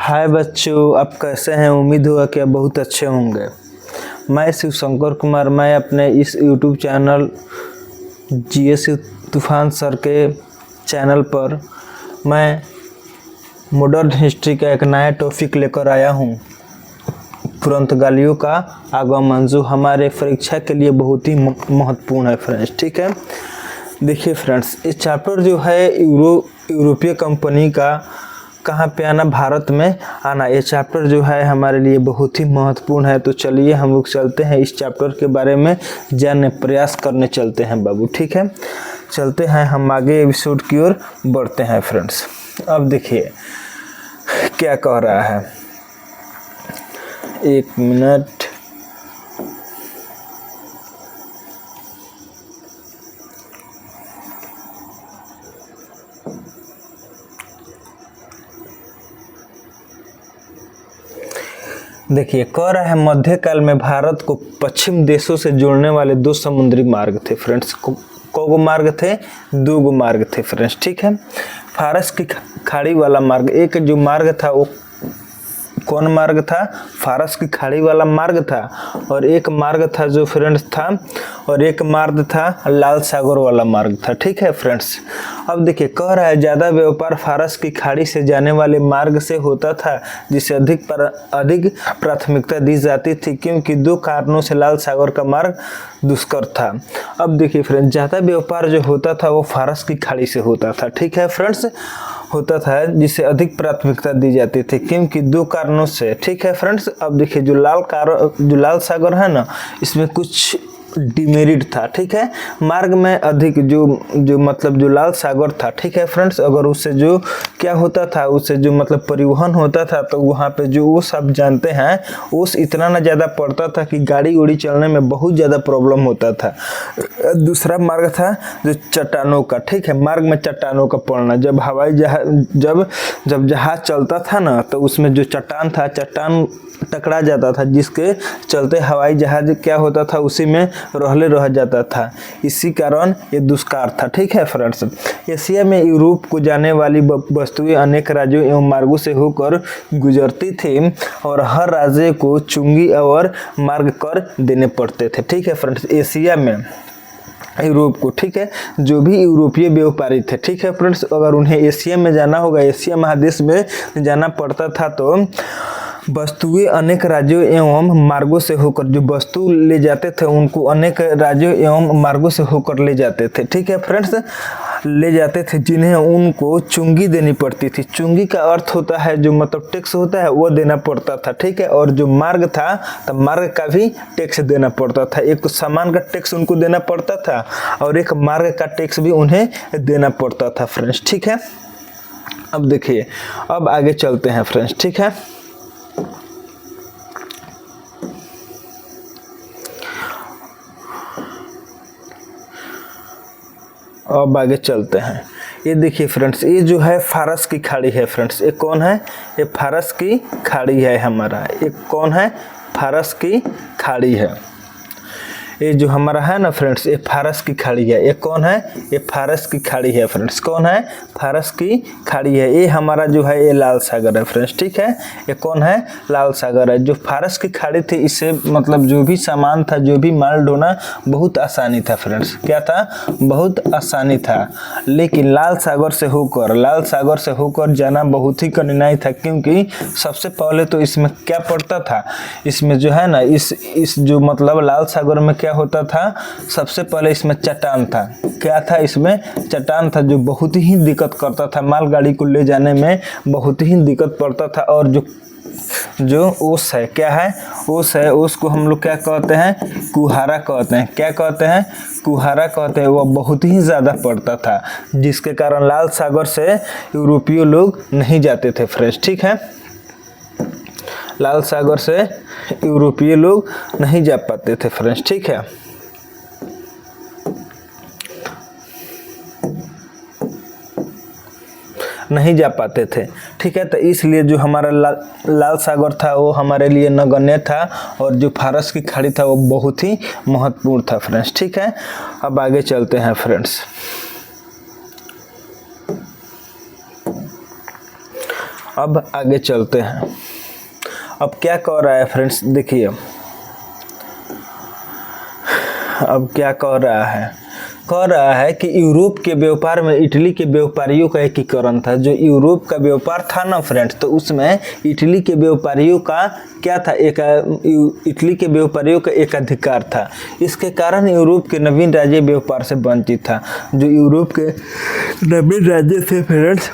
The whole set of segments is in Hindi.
हाय बच्चों, आप कैसे हैं। उम्मीद होगा कि आप बहुत अच्छे होंगे। मैं शिव शंकर कुमार, मैं अपने इस यूट्यूब चैनल जीएस तूफान सर के चैनल पर मैं मॉडर्न हिस्ट्री का एक नया टॉपिक लेकर आया हूं। पुर्तगालियों का आगमन, जो हमारे परीक्षा के लिए बहुत ही महत्वपूर्ण है फ्रेंड्स। ठीक है, देखिए फ्रेंड्स, ये चैप्टर जो है यूरोपीय कंपनी का कहाँ पे आना, भारत में आना, ये चैप्टर जो है हमारे लिए बहुत ही महत्वपूर्ण है। तो चलिए हम लोग चलते हैं इस चैप्टर के बारे में जानने प्रयास करने चलते हैं बाबू। ठीक है, चलते हैं हम आगे एपिसोड की ओर बढ़ते हैं फ्रेंड्स। अब देखिए क्या कह रहा है, एक मिनट। देखिए कह रहा है, मध्यकाल में भारत को पश्चिम देशों से जोड़ने वाले दो समुद्री मार्ग थे फ्रेंड्स। को मार्ग थे, दो गो मार्ग थे फ्रेंड्स। ठीक है, फारस की खाड़ी वाला मार्ग, एक जो मार्ग था वो कौन मार्ग था, फारस की खाड़ी वाला मार्ग था, और एक मार्ग था जो फ्रेंड्स था, और एक मार्ग था लाल सागर वाला मार्ग था। ठीक है फ्रेंड्स, अब देखिए कह रहा है, ज़्यादा व्यापार फारस की खाड़ी से जाने वाले मार्ग से होता था, जिसे अधिक प्राथमिकता दी जाती थी, क्योंकि दो कारणों से लाल सागर का मार्ग दुष्कर था। अब देखिए फ्रेंड्स, ज़्यादा व्यापार जो होता था वो फारस की खाड़ी से होता था। ठीक है फ्रेंड्स, होता था जिसे अधिक प्राथमिकता दी जाती थी, क्योंकि दो कारणों से। ठीक है फ्रेंड्स, अब देखिए जो लाल सागर है ना, इसमें कुछ डिमेरिट था। ठीक है, मार्ग में अधिक जो मतलब जो लाल सागर था, ठीक है फ्रेंड्स, अगर उससे जो क्या होता था, उससे जो मतलब परिवहन होता था, तो वहाँ पे जो वो सब जानते हैं, ओस इतना ना ज़्यादा पड़ता था कि गाड़ी उड़ी चलने में बहुत ज़्यादा प्रॉब्लम होता था। दूसरा मार्ग था जो चट्टानों का। ठीक है, मार्ग में चट्टानों का पड़ना, जब हवाई जहाज जब जहाज चलता था ना, तो उसमें जो चट्टान था, चट्टान टकरा जाता था, जिसके चलते हवाई जहाज क्या होता था, उसी में रह जाता था। इसी कारण ये दुष्कार था। ठीक है फ्रेंड्स, एशिया में यूरोप को जाने वाली वस्तुएं अनेक राज्यों एवं मार्गों से होकर गुजरती थी, और हर राज्य को चुंगी और मार्ग कर देने पड़ते थे। ठीक है फ्रेंड्स, एशिया में यूरोप को, ठीक है, जो भी यूरोपीय व्यापारी थे, ठीक है फ्रेंड्स, अगर उन्हें एशिया में जाना होगा, एशिया महादेश में जाना पड़ता था, तो वस्तुएं अनेक राज्यों एवं मार्गों से होकर, जो वस्तु ले जाते थे उनको अनेक राज्यों एवं मार्गों से होकर ले जाते थे। ठीक है फ्रेंड्स, ले जाते थे, जिन्हें उनको चुंगी देनी पड़ती थी। चुंगी का अर्थ होता है जो मतलब टैक्स होता है, वो देना पड़ता था। ठीक है, और जो मार्ग था, तो मार्ग का भी टैक्स देना पड़ता था। एक सामान का टैक्स उनको देना पड़ता था, और एक मार्ग का टैक्स भी उन्हें देना पड़ता था फ्रेंड्स। ठीक है, अब देखिए, अब आगे चलते हैं फ्रेंड्स। ठीक है, अब आगे चलते हैं। ये देखिए फ्रेंड्स, ये जो है फारस की खाड़ी है फ्रेंड्स। ये कौन है, ये फारस की खाड़ी है हमारा। ये कौन है, फारस की खाड़ी है। ये जो हमारा है ना फ्रेंड्स, ये फारस की खाड़ी है। ये कौन है, ये फारस की खाड़ी है फ्रेंड्स। कौन है, फारस की खाड़ी है। ये हमारा जो है ये लाल सागर है फ्रेंड्स। ठीक है, ये कौन है, लाल सागर है। जो फारस की खाड़ी थी, इससे मतलब जो भी सामान था, जो भी माल ढोना बहुत आसानी था फ्रेंड्स। क्या था, बहुत आसानी था। लेकिन लाल सागर से होकर जाना बहुत ही कठिनाई था, क्योंकि सबसे पहले तो इसमें क्या पड़ता था, इसमें जो है ना, इस जो मतलब लाल सागर में क्या होता था, सबसे पहले इसमें चट्टान था। क्या था, इसमें चट्टान था, जो बहुत ही दिक्कत करता था, मालगाड़ी को ले जाने में बहुत ही दिक्कत पड़ता था। और जो ओस है, क्या है, ओस है, ओस को हम लोग क्या कहते हैं, कुहारा कहते हैं। क्या कहते हैं, कुहारा कहते हैं। वह बहुत ही ज़्यादा पड़ता था, जिसके कारण लाल सागर से यूरोपीय लोग नहीं जाते थे फ्रेंड्स। ठीक है, लाल सागर से यूरोपीय लोग नहीं जा पाते थे फ्रेंड्स। ठीक है, नहीं जा पाते थे। ठीक है, तो इसलिए जो हमारा लाल सागर था वो हमारे लिए नगण्य था, और जो फारस की खाड़ी था वो बहुत ही महत्वपूर्ण था फ्रेंड्स। ठीक है, अब आगे चलते हैं फ्रेंड्स। अब आगे चलते हैं। अब क्या कह रहा है फ्रेंड्स, देखिए अब क्या कह रहा है कि यूरोप के व्यापार में इटली के व्यापारियों का एकीकरण था। जो यूरोप का व्यापार था ना फ्रेंड्स, तो उसमें इटली के व्यापारियों का क्या था, इटली के व्यापारियों का एक अधिकार था। इसके कारण यूरोप के नवीन राज्य व्यापार से वंचित था। जो यूरोप के नवीन राज्य थे फ्रेंड्स,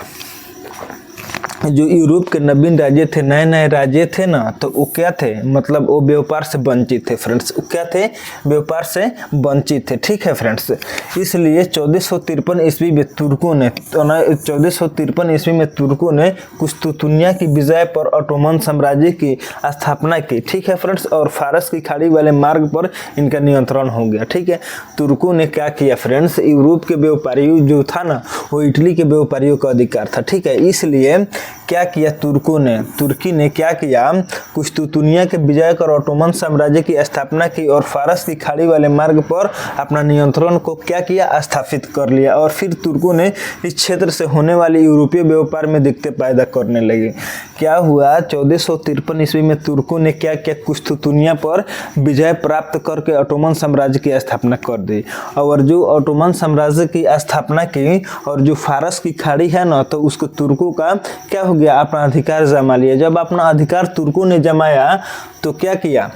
जो यूरोप के नवीन राज्य थे, नए नए राज्य थे ना, तो वो क्या थे, मतलब वो व्यापार से वंचित थे फ्रेंड्स। वो क्या थे, व्यापार से वंचित थे। ठीक है फ्रेंड्स, इसलिए 1453 ईस्वी में तुर्कों ने 1453 ईस्वी में तुर्कों ने कुस्तुतुनिया की विजय पर ऑटोमन साम्राज्य की स्थापना की। ठीक है फ्रेंड्स, और फारस की खाड़ी वाले मार्ग पर इनका नियंत्रण हो गया। ठीक है, तुर्कों ने क्या किया फ्रेंड्स, यूरोप के व्यापारियों जो था ना, वो इटली के व्यापारियों का अधिकार था। ठीक है, इसलिए क्या किया तुर्की ने क्या किया, कुस्तुतुनिया के विजय कर ऑटोमन साम्राज्य की स्थापना की और फारस की खाड़ी वाले मार्ग पर अपना नियंत्रण को क्या किया, स्थापित कर लिया। और फिर तुर्कों ने इस क्षेत्र से होने वाले यूरोपीय व्यापार में दिक्कतें पैदा करने लगे। क्या हुआ, 1453 ईस्वी में तुर्कों ने क्या किया, कुस्तुतुनिया पर विजय प्राप्त करके ऑटोमन साम्राज्य की स्थापना कर दी। और जो ऑटोमन साम्राज्य की स्थापना की और जो फारस की खाड़ी है ना, तो उसको तुर्कों का क्या हो गया, अपना अधिकार जमा लिया। जब अपना अधिकार तुर्कों ने जमाया तो क्या किया,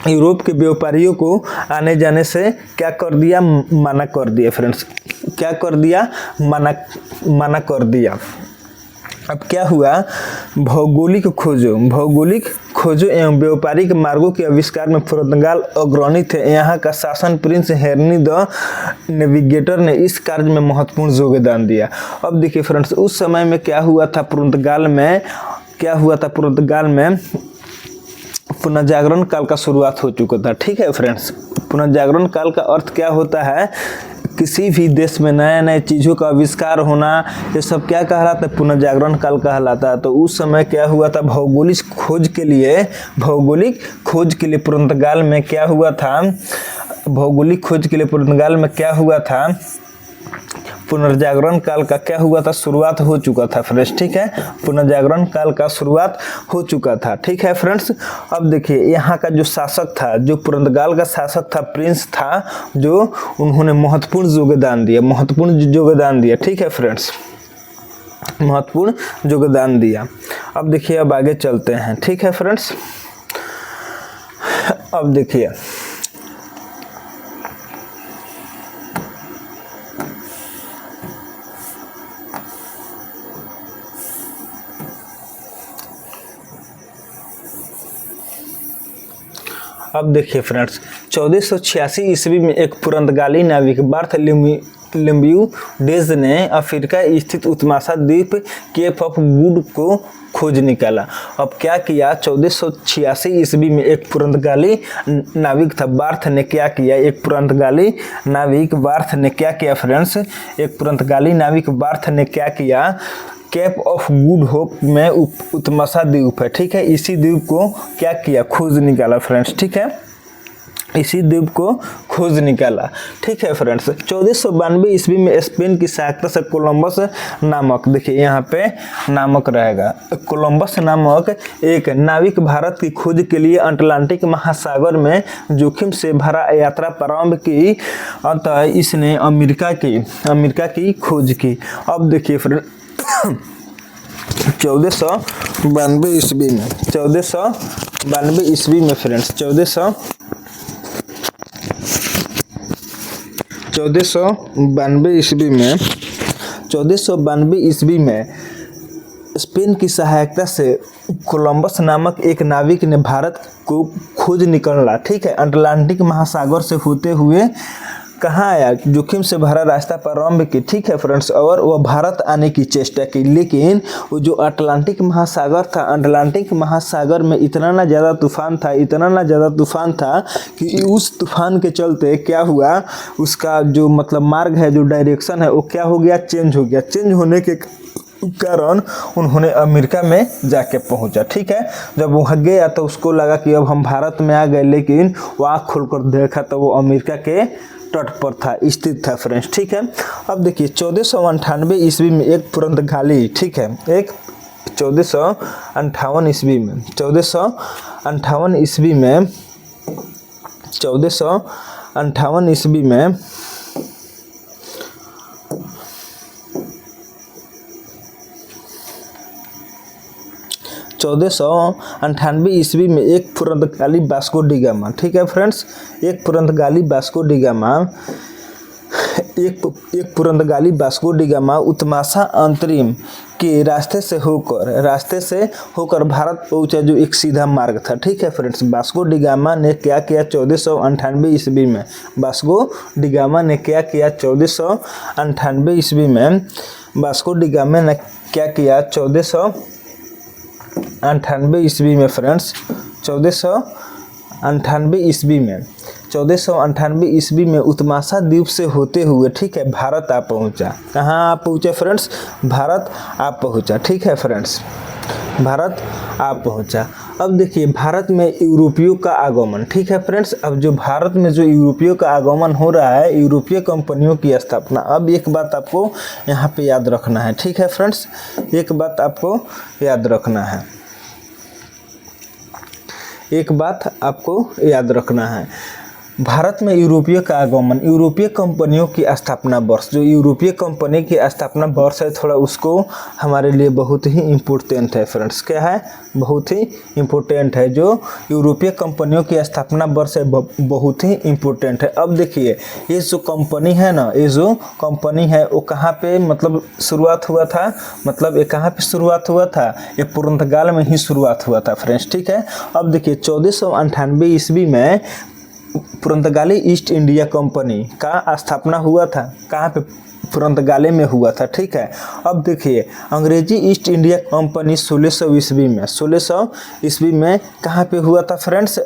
यूरोप के व्यापारियों को आने जाने से क्या कर दिया, मना कर दिया फ्रेंड्स। क्या कर दिया, मना कर दिया। अब क्या हुआ, भौगोलिक खोजों एवं व्यापारिक मार्गों के आविष्कार में पुर्तगाल अग्रणी थे। यहाँ का शासन प्रिंस हेनरी द नेविगेटर ने इस कार्य में महत्वपूर्ण योगदान दिया। अब देखिए फ्रेंड्स, उस समय में क्या हुआ था, पुर्तगाल में पुनर्जागरण काल का शुरुआत हो चुका था। ठीक है फ्रेंड्स, पुनर्जागरण काल का अर्थ क्या होता है, किसी भी देश में नए नए चीज़ों का आविष्कार होना, ये सब क्या कहलाता है, पुनर्जागरण काल कहलाता है। तो उस समय क्या हुआ था, भौगोलिक खोज के लिए पुर्तगाल में क्या हुआ था, पुनर्जागरण काल का क्या हुआ था, शुरुआत हो चुका था फ्रेंड्स। ठीक है, पुनर्जागरण काल का शुरुआत हो चुका था। ठीक है फ्रेंड्स, अब देखिए यहाँ का जो शासक था, जो पुर्तगाल का शासक था, प्रिंस था, जो उन्होंने महत्वपूर्ण योगदान दिया। ठीक है फ्रेंड्स, महत्वपूर्ण योगदान दिया। अब देखिए, अब आगे चलते हैं। ठीक है फ्रेंड्स, अब देखिए फ्रेंड्स, 1486 ईस्वी में एक पुर्तगाली नाविक बार्थोलोम्यू डेज ने अफ्रीका स्थित उत्मासा द्वीप केप ऑफ गुड को खोज निकाला। अब क्या किया, 1486 ईस्वी में एक पुर्तगाली नाविक था बार्थ ने क्या किया, एक पुर्तगाली नाविक बार्थ ने क्या किया, केप ऑफ गुड होप में उत्मासा द्वीप है। ठीक है, इसी द्वीप को क्या किया, खोज निकाला फ्रेंड्स। ठीक है, इसी द्वीप को खोज निकाला। ठीक है फ्रेंड्स, 1492 ईस्वी में स्पेन की सहायता से कोलंबस नामक, देखिए यहाँ पे नामक रहेगा, कोलंबस नामक एक नाविक भारत की खोज के लिए अटलांटिक महासागर में जोखिम से भरा यात्रा प्रारंभ की। अतः इसने अमेरिका की खोज की। अब देखिए फ्रेंड, 1492 ईस्वी में फ्रेंड्स, 1492 ईस्वी में स्पेन की सहायता से कोलंबस नामक एक नाविक ने भारत को खोज निकाला। ठीक है, अटलांटिक महासागर से होते हुए कहाँ आया, जोखिम से भरा रास्ता प्रारंभ की। ठीक है फ्रेंड्स, और वह भारत आने की चेष्टा की, लेकिन वो जो अटलांटिक महासागर था, अटलांटिक महासागर में इतना ना ज़्यादा तूफान था कि उस तूफान के चलते क्या हुआ, उसका जो मतलब मार्ग है, जो डायरेक्शन है, वो क्या हो गया, चेंज होने के कारण उन्होंने अमेरिका में जाके पहुंचा। ठीक है, जब वहाँ गया तो उसको लगा कि अब हम भारत में आ गए, लेकिन वो आँख खोलकर देखा तो वो अमेरिका के तट पर था, स्थित था फ्रेंड्स। ठीक है, अब देखिए 1498 ईस्वी में एक पुर्तगाली, ठीक है, एक 1458 ईस्वी में 1458 ईस्वी में 1458 ईस्वी में 1498 ईस्वी में एक पुर्तगाली वास्को डी गामा, ठीक है फ्रेंड्स, एक पुर्तगाली वास्को डी गामा उत्तमाशा अंतरिम के रास्ते से होकर भारत पहुंचा, जो एक सीधा मार्ग था। ठीक है फ्रेंड्स, वास्को डी गामा ने क्या किया 1498 ईस्वी में, वास्को डी गामा ने क्या किया 1498 ईस्वी में, वास्को डी गामा ने क्या किया 1498 ईस्वी में फ्रेंड्स, 1498 ईस्वी में उत्तमाशा द्वीप से होते हुए, ठीक है, भारत आ पहुंचा। कहाँ आप पहुंचे फ्रेंड्स? भारत आप पहुंचा। ठीक है फ्रेंड्स, भारत आप पहुंचा। अब देखिए भारत में यूरोपियों का आगमन, ठीक है फ्रेंड्स, अब जो भारत में जो यूरोपियों का आगमन हो रहा है, यूरोपीय कंपनियों की स्थापना। अब एक बात आपको यहाँ पे याद रखना है, ठीक है फ्रेंड्स, एक बात आपको याद रखना है, एक बात आपको याद रखना है। भारत में यूरोपीय का आगमन, यूरोपीय कंपनियों की स्थापना वर्ष, जो यूरोपीय कंपनी की स्थापना वर्ष है, थोड़ा उसको हमारे लिए बहुत ही इम्पोर्टेंट है फ्रेंड्स। क्या है? बहुत ही इम्पोर्टेंट है। जो यूरोपीय कंपनियों की स्थापना वर्ष है बहुत ही इम्पोर्टेंट है। अब देखिए ये जो कंपनी है ना, ये जो कंपनी है वो कहाँ पे मतलब शुरुआत हुआ था, मतलब ये कहाँ पे शुरुआत हुआ था? ये पुर्तगाल में ही शुरुआत हुआ था फ्रेंड्स। ठीक है, अब देखिए 1498 ईस्वी में पुर्तगाली ईस्ट इंडिया कंपनी का स्थापना हुआ था। कहाँ पे? पुर्तगाल में हुआ था। ठीक है, अब देखिए अंग्रेजी ईस्ट इंडिया कंपनी 1600 ईस्वी में, 1600 ईस्वी में कहाँ पे हुआ था फ्रेंड्स?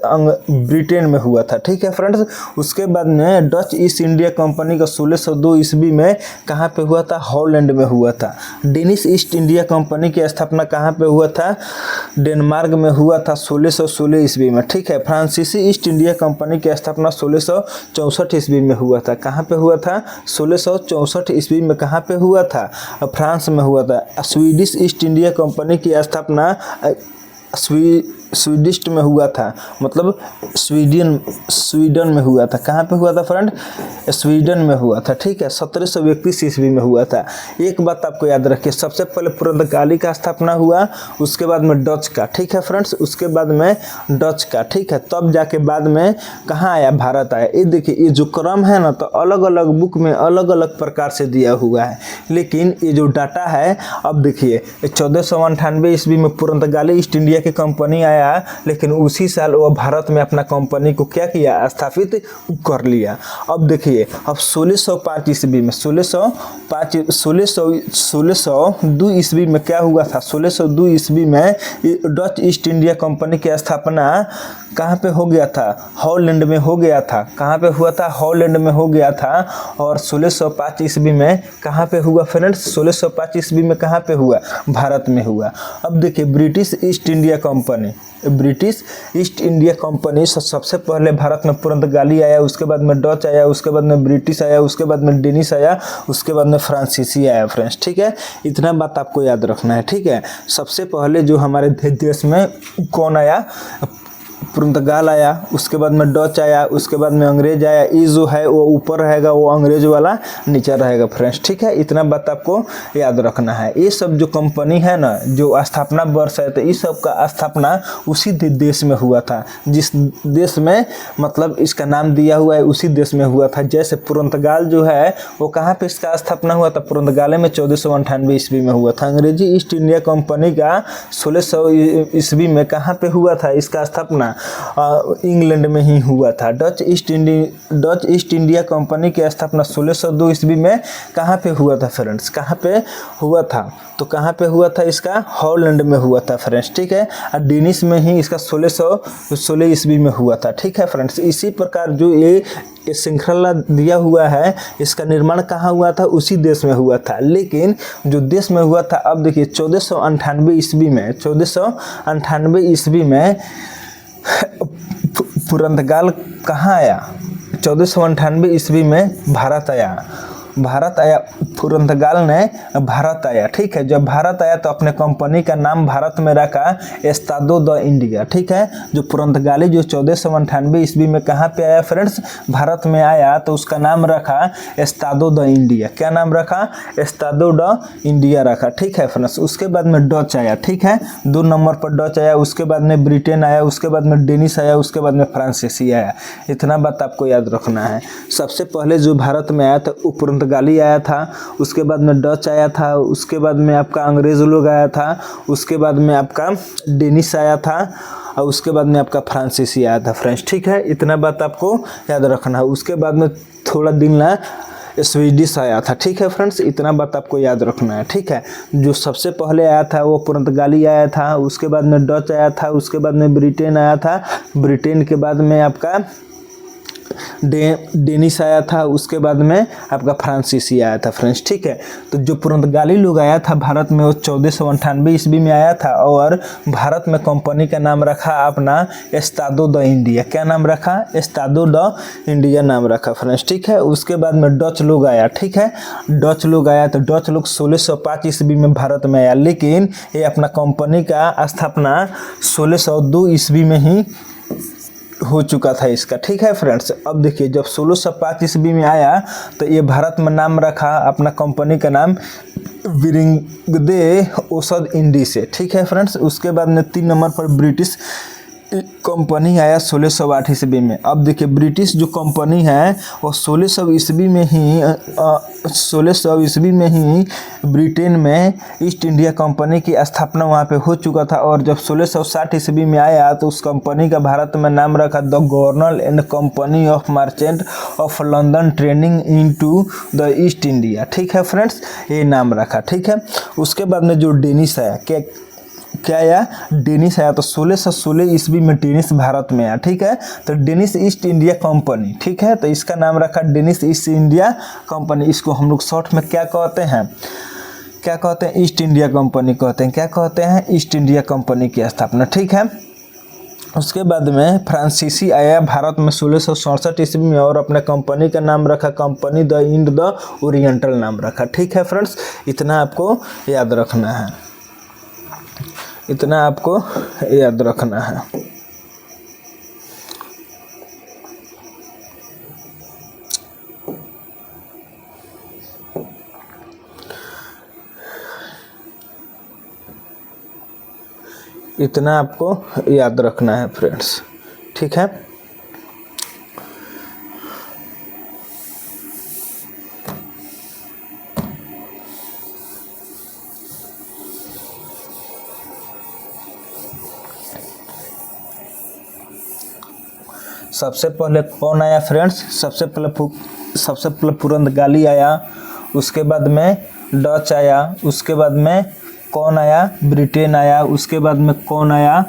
ब्रिटेन में हुआ था। ठीक है फ्रेंड्स, उसके बाद में डच ईस्ट इंडिया कंपनी का 1602 ईस्वी में कहाँ पे हुआ था? हॉलैंड में हुआ था। डेनिश ईस्ट इंडिया कंपनी की स्थापना कहाँ पे हुआ था? डेनमार्क में हुआ था 1616 ईस्वी में। ठीक है, फ्रांसीसी ईस्ट इंडिया कंपनी की स्थापना 1664 ईस्वी में हुआ था। कहाँ पे हुआ था? 1664 ईस्वी में कहाँ पे हुआ था? फ्रांस में हुआ था। स्वीडिश ईस्ट इंडिया कंपनी की स्थापना स्वीडिश में हुआ था, मतलब स्वीडन में हुआ था। कहाँ पे हुआ था फ्रेंड? स्वीडन में हुआ था। ठीक है, 1731 ईस्वी में हुआ था। एक बात आपको याद रखिए, सबसे पहले पुर्तगाली का स्थापना हुआ, उसके बाद में डच का। ठीक है फ्रेंड्स, उसके बाद में डच का। ठीक है, तब जाके बाद में कहाँ आया? भारत आया। ये देखिए ये जो क्रम है ना, तो अलग अलग बुक में अलग अलग प्रकार से दिया हुआ है, लेकिन ये जो डाटा है, अब देखिए 1498 ईस्वी में पुर्तगाली ईस्ट इंडिया की कंपनी आया, लेकिन उसी साल वो भारत में अपना कंपनी को क्या किया? स्थापित कर लिया। अब देखिए अब 1605 ईस्वी में 1602 ईस्वी में क्या हुआ था? 1602 ईस्वी में डच ईस्ट इंडिया कंपनी की स्थापना कहाँ पे हो गया था? हॉलैंड में हो गया था। कहाँ पे हुआ था? हॉलैंड में हो गया था। और 1605 ईस्वी में कहाँ पे हुआ फ्रेंड्स? 1605 ईस्वी में कहाँ पे हुआ? भारत में हुआ। अब देखिए British east India company, British east India company सबसे पहले भारत में पुर्तगाली आया, उसके बाद में डच आया, उसके बाद में ब्रिटिश आया, उसके बाद में डेनिश आया, उसके बाद में फ्रांसीसी आया फ्रेंड्स। ठीक है, इतना बात आपको याद रखना है। ठीक है, सबसे पहले जो हमारे देश में कौन आया? पुर्तगाल आया, उसके बाद में डच आया, उसके बाद में अंग्रेज आया। ये जो है वो ऊपर रहेगा, वो अंग्रेज वाला नीचे रहेगा फ्रेंड्स। ठीक है, इतना बात आपको याद रखना है। ये सब जो कंपनी है ना, जो स्थापना वर्ष है, तो इस सब का स्थापना उसी देश में हुआ था, जिस देश में मतलब इसका नाम दिया हुआ है उसी देश में हुआ था। जैसे पुर्तगाल जो है वो कहाँ पे इसका स्थापना हुआ था? पुर्तगाल में 1498 ईस्वी में हुआ था। अंग्रेजी ईस्ट इंडिया कंपनी का 1600 ईस्वी में कहाँ पे हुआ था इसका स्थापना? इंग्लैंड में ही हुआ था। डच ईस्ट इंडिया कंपनी की स्थापना 1602 ईस्वी में कहाँ पे हुआ था फ्रेंड्स? कहाँ पे हुआ था? तो कहाँ पे हुआ था इसका? हॉलैंड में हुआ था फ्रेंड्स। ठीक है, और डेनिश में ही इसका 1616 ईस्वी में हुआ था। ठीक है फ्रेंड्स, इसी प्रकार जो ये श्रृंखला दिया हुआ है, इसका निर्माण कहाँ हुआ था? उसी देश में हुआ था। लेकिन जो देश में हुआ था, अब देखिए 1498 ईस्वी में, 1498 ईस्वी में पुर्तगाल कहाँ आया? 1498 ईस्वी में भारत आया। भारत आया, पुर्तगाल ने भारत आया, ठीक है। जब भारत आया तो अपने कंपनी का नाम भारत में रखा एस्तादो द इंडिया, ठीक है। जो पुर्तगाली जो 1498 ईस्वी में कहाँ पे आया फ्रेंड्स, भारत में आया, तो उसका नाम रखा एस्तादो द इंडिया। क्या नाम रखा, एस्तादो द इंडिया रखा, ठीक है फ्रेंड्स। उसके बाद में डच आया, ठीक है, 2 नंबर पर डच आया। उसके बाद में ब्रिटेन आया, उसके बाद में डेनिश आया, उसके बाद में फ्रांसीसी आया। इतना बात आपको याद रखना है। सबसे पहले जो भारत में आया था वो पुर्तगाली आया था, उसके बाद में डच आया था, उसके बाद में आपका अंग्रेज लोग आया था, उसके बाद में आपका डेनिश आया था, और उसके बाद में आपका फ्रांसीसी आया था फ्रेंड्स, ठीक है। इतना बात आपको याद रखना है। उसके बाद में थोड़ा दिन ना स्वीडिश आया था, ठीक है फ्रेंड्स। इतना बात आपको याद रखना है, ठीक है। जो सबसे पहले आया था वो पुर्तगाली आया था, उसके बाद में डच आया था, उसके बाद में ब्रिटेन आया था, ब्रिटेन के बाद में आपका डेनिश आया था, उसके बाद में आपका फ्रांसीसी आया था फ्रेंड्स, ठीक है। तो जो पुर्तगाली लोग आया था भारत में वो 1498 ईस्वी में आया था, और भारत में कंपनी का नाम रखा अपना एस्तादो द इंडिया। क्या नाम रखा, एस्तादो द इंडिया नाम रखा फ्रेंड्स, ठीक है। उसके बाद में डच लोग आया, ठीक है, डच लोग आया, तो डच लोग 1605 ईस्वी में भारत में आया, लेकिन ये अपना कंपनी का स्थापना 1602 ईस्वी में ही हो चुका था इसका, ठीक है फ्रेंड्स। अब देखिए जब 1605 ईस्वी में आया तो ये भारत में नाम रखा अपना कंपनी का नाम विरिंगदे औषध इंडी से, ठीक है फ्रेंड्स। उसके बाद में 3 नंबर पर ब्रिटिश कंपनी आया 1608 ईस्वी में। अब देखिए ब्रिटिश जो कंपनी है वो 1600 ईस्वी में ही 1600 ईस्वी में ही ब्रिटेन में ईस्ट इंडिया कंपनी की स्थापना वहाँ पे हो चुका था, और जब 1660 ईस्वी में आया तो उस कंपनी का भारत में नाम रखा the governor and company of merchant of London trading into the east India, ठीक है फ्रेंड्स, ये नाम रखा, ठीक है। उसके बाद में जो डेनिश आया, क्या आया, डेनिश आया, तो 1616 ईस्वी में डेनिश भारत में आया, ठीक है। तो डेनिश ईस्ट इंडिया कंपनी, ठीक है, तो इसका नाम रखा डेनिश ईस्ट इंडिया कंपनी। इसको हम लोग शॉर्ट में क्या कहते हैं, क्या कहते हैं, ईस्ट इंडिया कंपनी कहते हैं। क्या कहते हैं, ईस्ट इंडिया कंपनी की स्थापना, ठीक है। उसके बाद में फ्रांसीसी आया भारत में 1667 ईस्वी में, और अपने कंपनी का नाम रखा कंपनी द इंड द ओरिएंटल नाम रखा, ठीक है फ्रेंड्स। इतना आपको याद रखना है, इतना आपको याद रखना है। इतना आपको याद रखना है फ्रेंड्स, ठीक है। सबसे पहले कौन आया फ्रेंड्स, सबसे पहले पुर्तगाली आया, उसके बाद में डच आया, उसके बाद में कौन आया, ब्रिटेन आया, उसके बाद में कौन आया,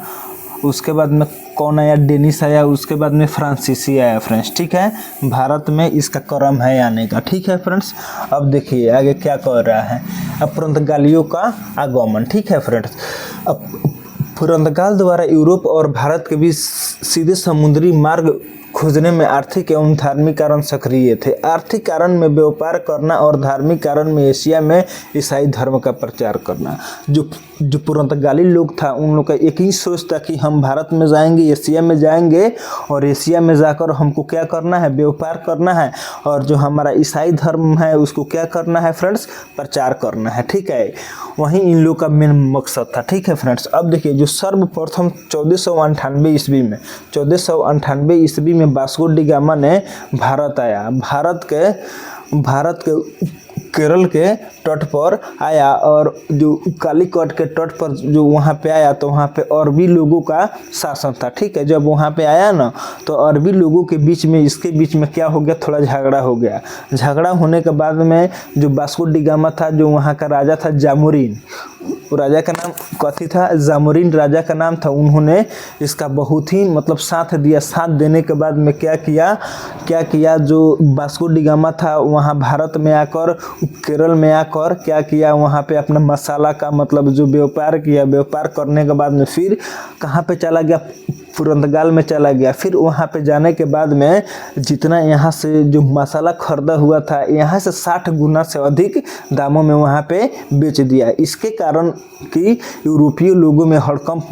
उसके बाद में कौन आया, डेनिश आया, उसके बाद में फ्रांसीसी आया फ्रेंड्स, ठीक है। भारत में इसका क्रम है आने का, ठीक है फ्रेंड्स। अब देखिए आगे क्या कर रहा है, अब पुर्तगालियों का आगमन, ठीक है फ्रेंड्स। अब पुर्तगाल द्वारा यूरोप और भारत के बीच सीधे समुद्री मार्ग खोजने में आर्थिक एवं धार्मिक कारण सक्रिय थे। आर्थिक कारण में व्यापार करना और धार्मिक कारण में एशिया में ईसाई धर्म का प्रचार करना। जो पुर्तगाली लोग था उन लोग का एक ही सोच था कि हम भारत में जाएंगे, एशिया में जाएंगे, और एशिया में जाकर हमको क्या करना है, व्यापार करना है, और जो हमारा ईसाई धर्म है उसको क्या करना है फ्रेंड्स, प्रचार करना है, ठीक है। वहीं इन लोग का मेन मकसद था, ठीक है फ्रेंड्स। अब देखिए जो सर्वप्रथम 1498 ईस्वी में 1498 ईस्वी में वास्को डी गामा ने भारत आया। भारत के केरल के तट पर आया, और जो कालीकट के तट पर जो वहाँ पे आया तो वहाँ पे अरबी लोगों का शासन था, ठीक है। जब वहाँ पे आया ना तो अरबी लोगों के बीच में, इसके बीच में क्या हो गया, थोड़ा झगड़ा हो गया। झगड़ा होने के बाद में जो वास्को डी गामा था, जो वहाँ का राजा था जामोरिन, राजा का नाम कथी था, जामोरिन राजा का नाम था। उन्होंने इसका बहुत ही मतलब साथ दिया। साथ देने के बाद में क्या किया, जो वास्को डी गामा था वहाँ भारत में आकर, केरल में आकर क्या किया, वहाँ पे अपना मसाला का मतलब जो व्यापार किया। व्यापार करने के बाद में फिर कहाँ पे चला गया, पुर्तगाल में चला गया। फिर वहाँ पे जाने के बाद में जितना यहाँ से जो मसाला खरीदा हुआ था यहाँ से 60 गुना से अधिक दामों में वहाँ पे बेच दिया। इसके कारण कि यूरोपीय लोगों में हड़कंप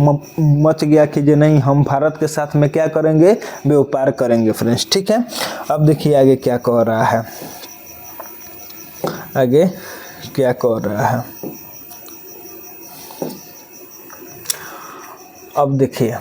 मच गया कि जो नहीं हम भारत के साथ में क्या करेंगे, व्यापार करेंगे फ्रेंड्स, ठीक है। अब देखिए आगे क्या कह रहा है, आगे क्या कह रहा है। अब देखिए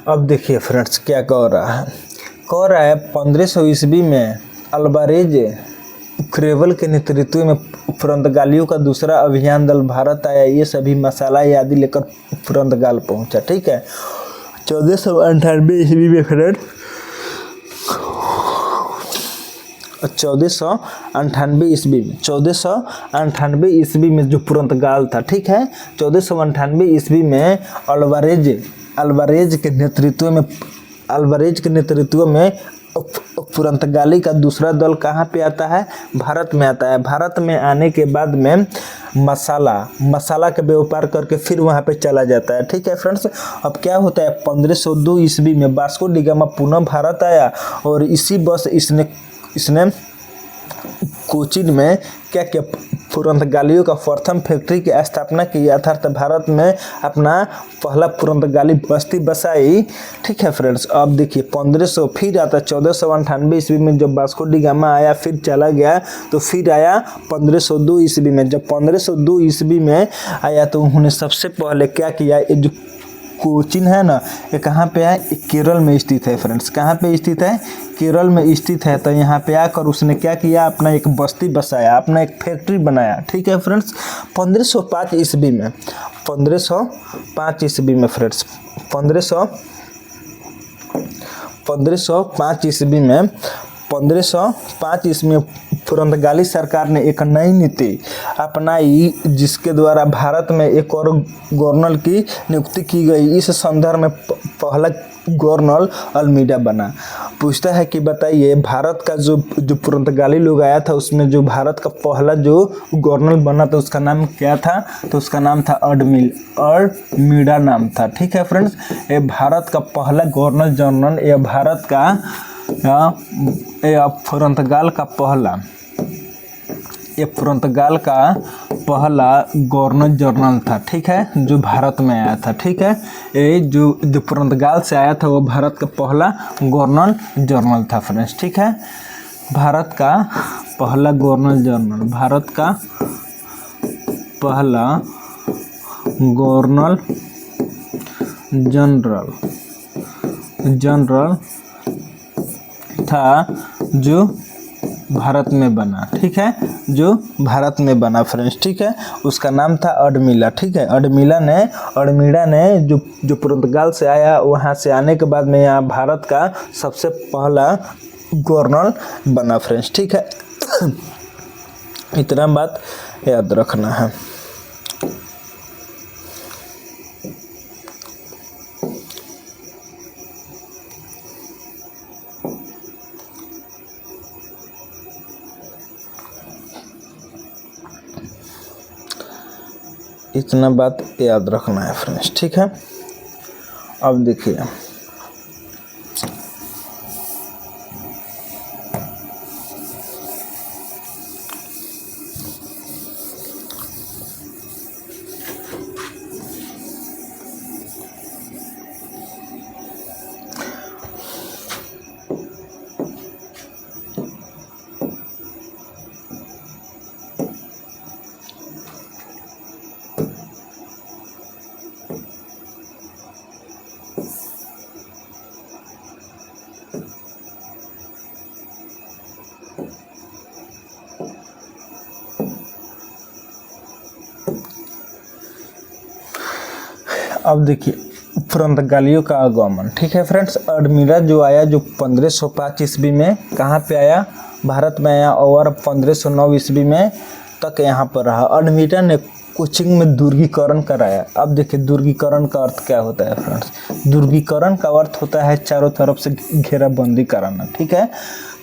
अब देखिए फ्रेंड्स क्या कह रहा है। 1500 ईस्वी में अल्वारेज क्रेवल के नेतृत्व में पुर्तगालियों का दूसरा अभियान दल भारत आया। ये सभी मसाला आदि लेकर पुर्तगाल पहुंचा, ठीक है। 1498 ईस्वी में फ्रेंड 1498 ईस्वी में जो पुर्तगाल था, ठीक है। 1498 ईस्वी में अल्वारेज के नेतृत्व में पुर्तगाली का दूसरा दल कहाँ पे आता है, भारत में आता है। भारत में आने के बाद में मसाला का व्यापार करके फिर वहाँ पे चला जाता है, ठीक है फ्रेंड्स। अब क्या होता है, 1502 ईस्वी में वास्को डी गामा पुनः भारत आया और इसी वर्ष इसने कोचीन में क्या किया, पुर्तगालियों का प्रथम फैक्ट्री की स्थापना की, अर्थात भारत में अपना पहला पुर्तगाली बस्ती बसाई, ठीक है फ्रेंड्स। अब देखिए 1500 फिर आता 1498 ईस्वी में जब वास्को डी गामा आया फिर चला गया, तो फिर आया 1502 ईस्वी में। जब 1502 ईस्वी में आया तो उन्होंने सबसे पहले क्या किया, ये जो कोचीन है ना, ये कहाँ पे है, केरल में स्थित है फ्रेंड्स। कहाँ पे स्थित है, केरल में स्थित है। तो यहाँ पे आकर उसने क्या किया, अपना एक बस्ती बसाया, अपना एक फैक्ट्री बनाया, ठीक है फ्रेंड्स। 1505 ईस्वी में फ्रेंड्स 1505 ईस्वी में पुर्तगाली सरकार ने एक नई नीति अपनाई जिसके द्वारा भारत में एक और गवर्नर की नियुक्ति की गई। इस संदर्भ में पहला गवर्नर अल्मीडा बना। पूछता है कि बताइए भारत का जो पुर्तगाली लोग आया था उसमें जो भारत का पहला जो गवर्नर बना था उसका नाम क्या था, तो उसका नाम था अल्मीडा नाम था, ठीक है फ्रेंड्स। ये भारत का पहला गवर्नर जनरल, ये भारत का पुर्तगाल का पहला गवर्नर जनरल था, ठीक है, जो भारत में आया था, ठीक है। ये जो पुर्तगाल से आया था वो भारत का पहला गवर्नर जनरल था फ्रेंड्स, ठीक है। भारत का पहला गवर्नर जनरल, भारत का पहला गवर्नर जनरल था जो भारत में बना, ठीक है, जो भारत में बना फ्रेंड्स, ठीक है। उसका नाम था अल्मीडा, ठीक है। अल्मीडा ने जो पुर्तगाल से आया, वहाँ से आने के बाद में यहाँ भारत का सबसे पहला गवर्नर बना फ्रेंड्स, ठीक है। इतना बात याद रखना है। इतना बात याद रखना है फ्रेंड्स, ठीक है। अब देखिए अब देखिए पुर्तगालियों का आगमन, ठीक है फ्रेंड्स। अल्मीडा जो आया जो 1505 ईस्वी में कहाँ पे आया, भारत में आया और 1509 ईस्वी में तक यहाँ पर रहा। अल्मीडा ने कोचिंग में दुर्गीकरण कराया। अब देखिए दुर्गीकरण का अर्थ क्या होता है फ्रेंड्स। दुर्गीकरण का अर्थ होता है चारों तरफ से घेराबंदी कराना, ठीक है,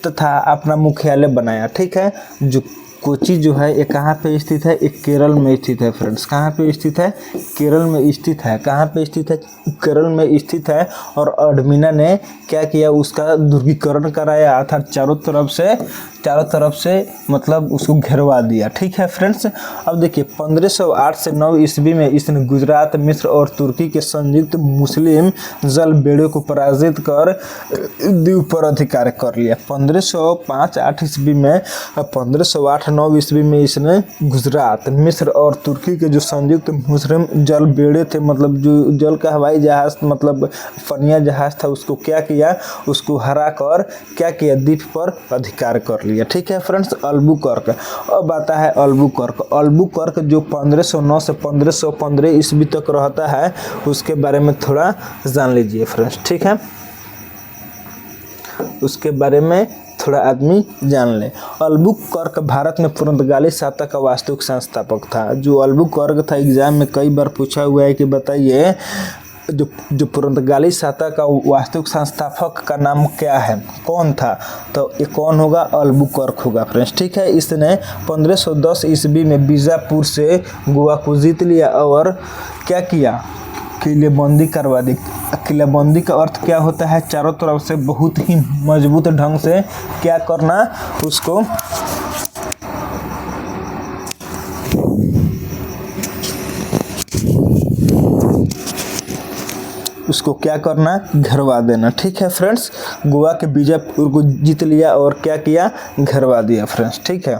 तथा अपना मुख्यालय बनाया, ठीक है। जो कोची जो है ये कहाँ पे स्थित है, एक केरल में स्थित है फ्रेंड्स। कहाँ पे स्थित है, केरल में स्थित है। कहाँ पे स्थित है, केरल में स्थित है। और अडमिना ने क्या किया, उसका दुर्गीकरण कराया, अर्थात चारों तरफ से मतलब उसको घेरवा दिया, ठीक है फ्रेंड्स। अब देखिए 1508 से 9 ईस्वी में इसने गुजरात, मिस्र और तुर्की के संयुक्त मुस्लिम जलबेड़े को पराजित कर द्वीप पर अधिकार कर लिया। 1505-8 ईस्वी में 1508-9 ईस्वी में इसने गुजरात, मिस्र और तुर्की के जो संयुक्त मुस्लिम जलबेड़े थे, मतलब जो जल का हवाई जहाज मतलब पनिया जहाज था, उसको क्या किया, उसको हरा कर क्या किया, द्वीप पर अधिकार कर लिया, ठीक है फ्रेंड्स। अल्बुकर्क। अब आता है अल्बुकर्क। अल्बुकर्क जो 1509 से 1515 ईस्वी तक रहता है, उसके बारे में थोड़ा जान लीजिए फ्रेंड्स, ठीक है, उसके बारे में थोड़ा आदमी जान ले। अल्बुकर्क भारत में पुर्तगाली साता का वास्तविक संस्थापक था। जो अल्बुकर्क था, एग्जाम में कई बार पूछा हुआ है कि बताइए जो पुर्तगाली साता का वास्तविक संस्थापक का नाम क्या है, कौन था, तो ये कौन होगा, अल्बुकर्क होगा फ्रेंड्स, ठीक है। इसने 1510 ईस्वी में बीजापुर से गोवा को जीत लिया और क्या किया, किलेबंदी करवा दी। किलेबंदी का अर्थ क्या होता है, चारों तरफ से बहुत ही मजबूत ढंग से क्या करना, उसको क्या करना, घेरवा देना, ठीक है फ्रेंड्स। गोवा के बीजापुर को जीत लिया और क्या किया, घेरवा दिया फ्रेंड्स, ठीक है।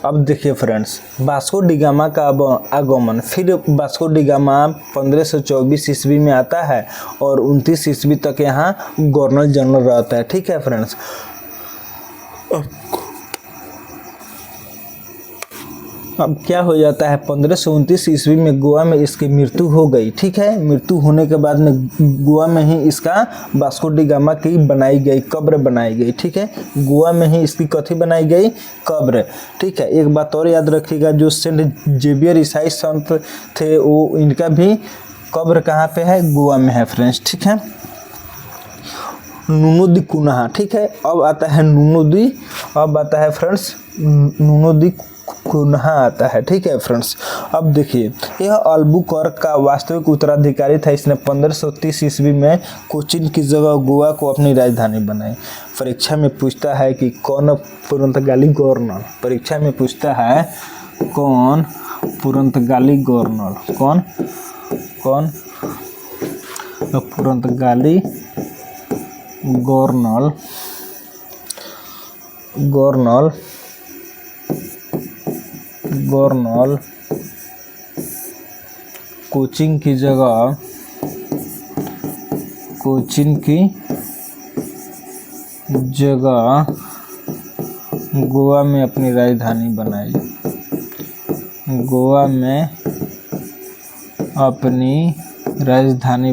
अब देखिए फ्रेंड्स, वास्को डी गामा का आगमन। फिर वास्को डी गामा 1524 ईस्वी में आता है और 29 ईस्वी तक यहाँ गवर्नर जनरल रहता है, ठीक है फ्रेंड्स। अब क्या हो जाता है, 1529 ईस्वी में गोवा में इसकी मृत्यु हो गई, ठीक है। मृत्यु होने के बाद में गोवा में ही इसका वास्को डी गामा की बनाई गई कब्र बनाई गई, ठीक है। गोवा में ही इसकी कथी बनाई गई, कब्र, ठीक है। एक बात और याद रखिएगा, जो सेंट जेवियर ईसाई संत थे, वो इनका भी कब्र कहाँ पे है, गोवा में है फ्रेंड्स, ठीक है। नूनो दी कुनहा, ठीक है। अब आता है नूनो दी, अब आता है फ्रेंड्स नूनो दी कुनहा आता है, ठीक है फ्रेंड्स। अब देखिए, यह अल्बुकर्क का वास्तविक उत्तराधिकारी था। इसने 1530 ईस्वी में कोचीन की जगह गोवा को अपनी राजधानी बनाई। परीक्षा में पूछता है कि कौन पुर्तगाली गवर्नर, परीक्षा में पूछता है कौन पुर्तगाली गवर्नर, कौन पुर्तगाली गवर्नर कोचीन की जगह गोवा में अपनी राजधानी बनाई, गोवा में अपनी राजधानी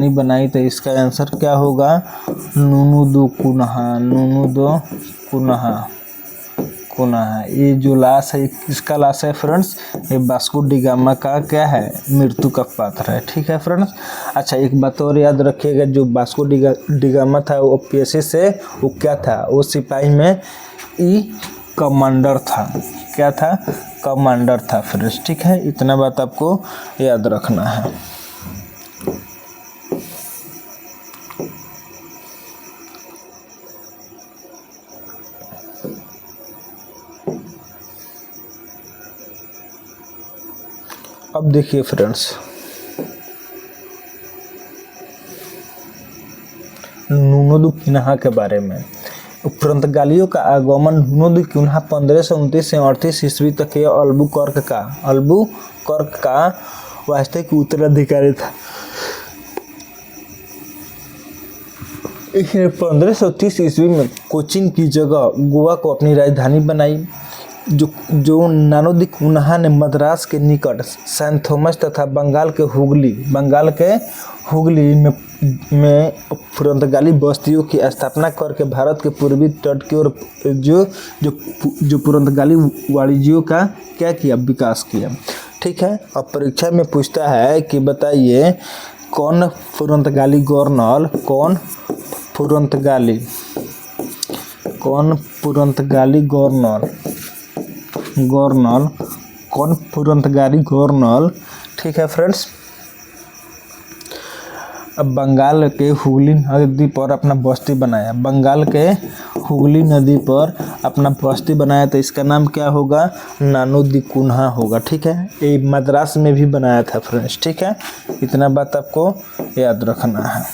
बनाई, तो इसका आंसर क्या होगा, नूनो दो कुनहा। ये जो लाश है, किसका लाश है फ्रेंड्स, ये वास्को डी गामा का क्या है, मृत्यु का पात्र है, ठीक है फ्रेंड्स। अच्छा, एक बात और याद रखिएगा, जो वास्को डी गामा था वो पेशे से वो क्या था, वो सिपाही में कमांडर था, क्या था, कमांडर था फ्रेंड्स, ठीक है। इतना बात आपको याद रखना है। अब देखिए फ्रेंड्स, नूनो दी कुनहा के बारे में। पुर्तगालियों का आगमन नूनो दी कुनहा 1529 से 38 ईस्वी तक यह अल्बुकर्क का वास्तविक उत्तराधिकारी था। इसने 1530 ईस्वी में कोचीन की जगह गोवा को अपनी राजधानी बनाई। जो नानुदी कुन्हा ने मद्रास के निकट सेंट थॉमस तथा बंगाल के हुगली में पुर्तगाली बस्तियों की स्थापना करके भारत के पूर्वी तट की ओर जो पुर्तगाली वाणिज्यों का क्या किया, विकास किया। ठीक है, अब परीक्षा में पूछता है कि बताइए कौन पुर्तगाली गवर्नर कौन पुर्तगाली गवर्नर। ठीक है फ्रेंड्स, अब बंगाल के हुगली नदी पर अपना बस्ती बनाया। बंगाल के हुगली नदी पर अपना बस्ती बनाया तो इसका नाम क्या होगा, नानुदी कुन्हा होगा। ठीक है, ये मद्रास में भी बनाया था फ्रेंड्स। ठीक है, इतना बात आपको याद रखना है।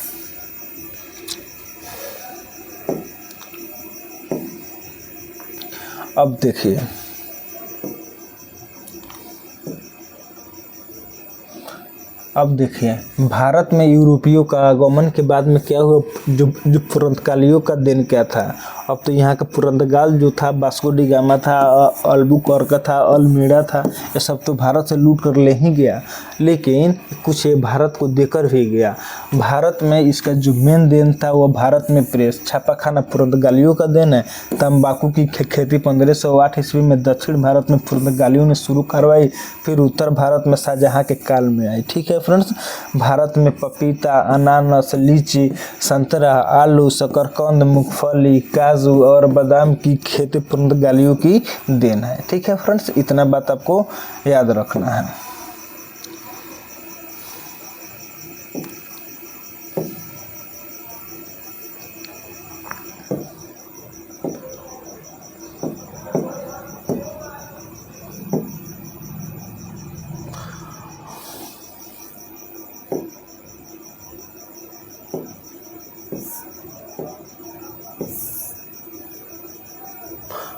अब देखिए भारत में यूरोपियों का आगमन के बाद में क्या हुआ, जो पुर्तगालियों का देन क्या था। अब तो यहाँ का पुर्तगाल जो था, वास्को डी गामा था, अल्बुकर्क था, अल्मीड़ा था, ये सब तो भारत से लूट कर ले ही गया, लेकिन कुछ ये भारत को देकर भी गया। भारत में इसका जो मेन देन था वो भारत में प्रेस छापाखाना पुर्तगालियों का देन है। तंबाकू की खेती 1508 ईस्वी में दक्षिण भारत में पुर्तगालियों ने शुरू करवाई, फिर उत्तर भारत में शाहजहां के काल में आई। ठीक है फ्रेंड्स, भारत में पपीता, अनानास, लीची, संतरा, आलू, शकरकंद, मूंगफली, काजू और बादाम की खेती पुर्तगालियों की देन है। ठीक है फ्रेंड्स, इतना बात आपको याद रखना है।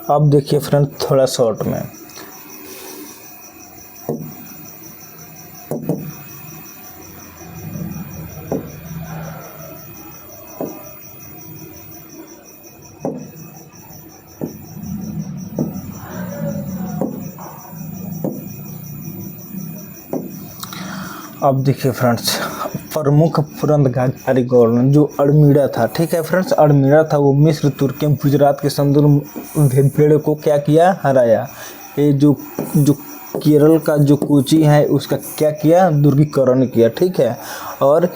अब देखिए फ्रेंड थोड़ा शॉर्ट में, अब देखिए फ्रेंड्स प्रमुख पुर्तगाली गवर्नर जो अल्मीड़ा था। ठीक है फ्रेंड्स, अल्मीड़ा था वो मिस्र, तुर्की, गुजरात के समुद्र भेड़ को क्या किया, हराया। ये जो केरल का जो कोची है उसका क्या किया, दुर्गीकरण किया। ठीक है, और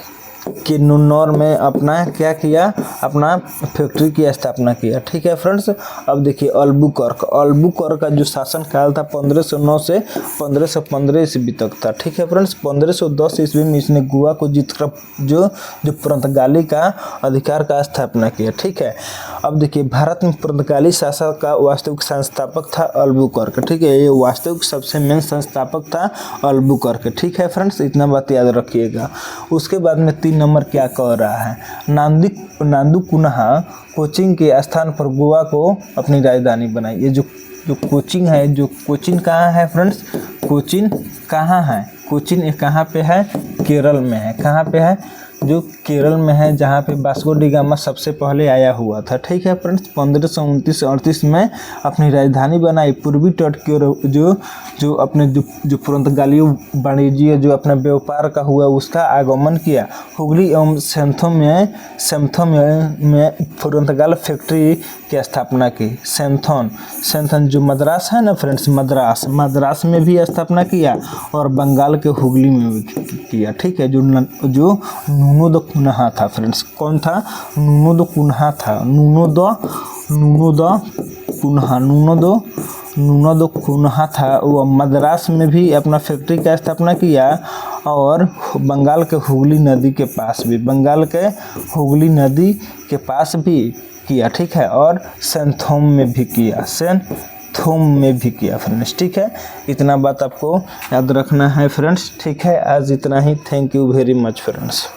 किन्नौर में अपना क्या किया, अपना फैक्ट्री की स्थापना किया। ठीक है फ्रेंड्स, अब देखिए अल्बुकर्क का जो शासन काल था 1509 से 1515 ईस्वी तक था। ठीक है फ्रेंड्स, 1510 ईस्वी में इसने गोवा को जीतकर जो पुर्तगाली का अधिकार का स्थापना किया। ठीक है, अब देखिए भारत में पुर्तगाली शासक का वास्तविक संस्थापक था अल्बुकर्क। ठीक है, ये वास्तविक सबसे मेन संस्थापक था अल्बुकर्क। ठीक है फ्रेंड्स, इतना बात याद रखिएगा। उसके बाद में 3 नंबर क्या कह रहा है, नांदू कुन्हा कोचीन के स्थान पर गोवा को अपनी राजधानी बनाई। ये जो कोचीन है, जो कोचीन कहाँ है फ्रेंड्स, कोचीन कहाँ है, कोचीन कहाँ पे है, केरल में है। कहाँ पे है, जो केरल में है, जहाँ पे वास्को डी गामा सबसे पहले आया हुआ था। ठीक है फ्रेंड्स, 1529-38 में अपनी राजधानी बनाई। पूर्वी तट की ओर जो अपने जो पुर्तगाली वाणिज्य जो अपना व्यापार का हुआ उसका आगमन किया। हुगली एवं सेंथोम में पुर्तगाल फैक्ट्री की स्थापना की। सेंथन जो मद्रास है ना फ्रेंड्स, मद्रास में भी स्थापना किया और बंगाल के हुगली में भी किया। ठीक है, जो नूनो द कुन्हा था फ्रेंड्स, कौन था, नूनो द कुन्हा था। नूनो द कुन्हा था, वो मद्रास में भी अपना फैक्ट्री का स्थापना किया और बंगाल के हुगली नदी के पास भी किया। ठीक है, और सेंथोम में भी किया फ्रेंड्स। ठीक है, इतना बात आपको याद रखना है फ्रेंड्स। ठीक है, आज इतना ही। Thank you very much friends.